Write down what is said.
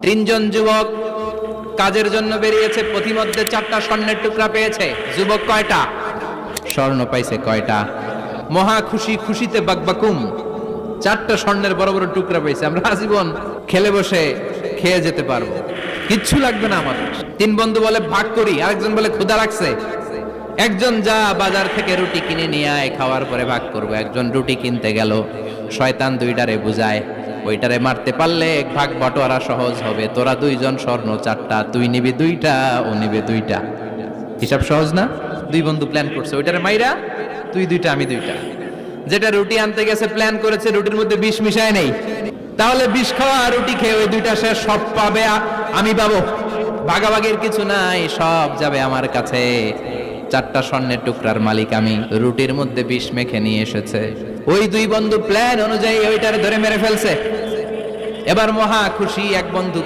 তিনজন যুবক কাজের জন্য বেরিয়েছে, পথিমধ্যে 4টা স্বর্ণের টুকরা পেয়েছে। যুবক কয়টা স্বর্ণ পাইছে? কয়টা? মহা খুশি, খুশিতে বাকবাকুম। 4টা স্বর্ণের বড় বড় টুকরা পেয়েছে। আমরা আজীবন খেলে বসে খেয়ে যেতে পারবো, কিচ্ছু লাগবে না আমাদের। 3 বন্ধু বলে ভাগ করি, আরেকজন বলে ক্ষুধা লাগছে। একজন যা বাজার থেকে রুটি কিনে নিয়ে আয়, খাওয়ার পরে ভাগ করবো। একজন রুটি কিনতে গেল, শয়তান 2টারে বুঝায় ওইটারে মারতে পারলে এক ভাগ বটোয়ারা সহজ হবে। তোরা 2 জন স্বর্ণ 4টা, তুই নিবি 2টা, ও নিবে 2টা। হিসাব সহজ না? 2 বন্ধু প্ল্যান করছে, ওইটারে মাইরা তুই 2টা, আমি 2টা। যেটা রুটি আনতে গেছে প্ল্যান করেছে রুটির মধ্যে বিষ মিশায় নেই, তাহলে বিষ খাওয়া আর রুটি খেয়ে ওই 2টা সে সব পাবে, আমি পাবো। ভাগাভাগির কিছু নাই, সব যাবে আমার কাছে। 4টা স্বর্ণের টুকরার মালিক আমি। রুটির মধ্যে বিষ মেখে নিয়ে এসেছে। ওই 2 বন্ধু প্ল্যান অনুযায়ী ওইটারে ধরে মেরে ফেলছে। এবার মহা খুশি। এক বন্ধু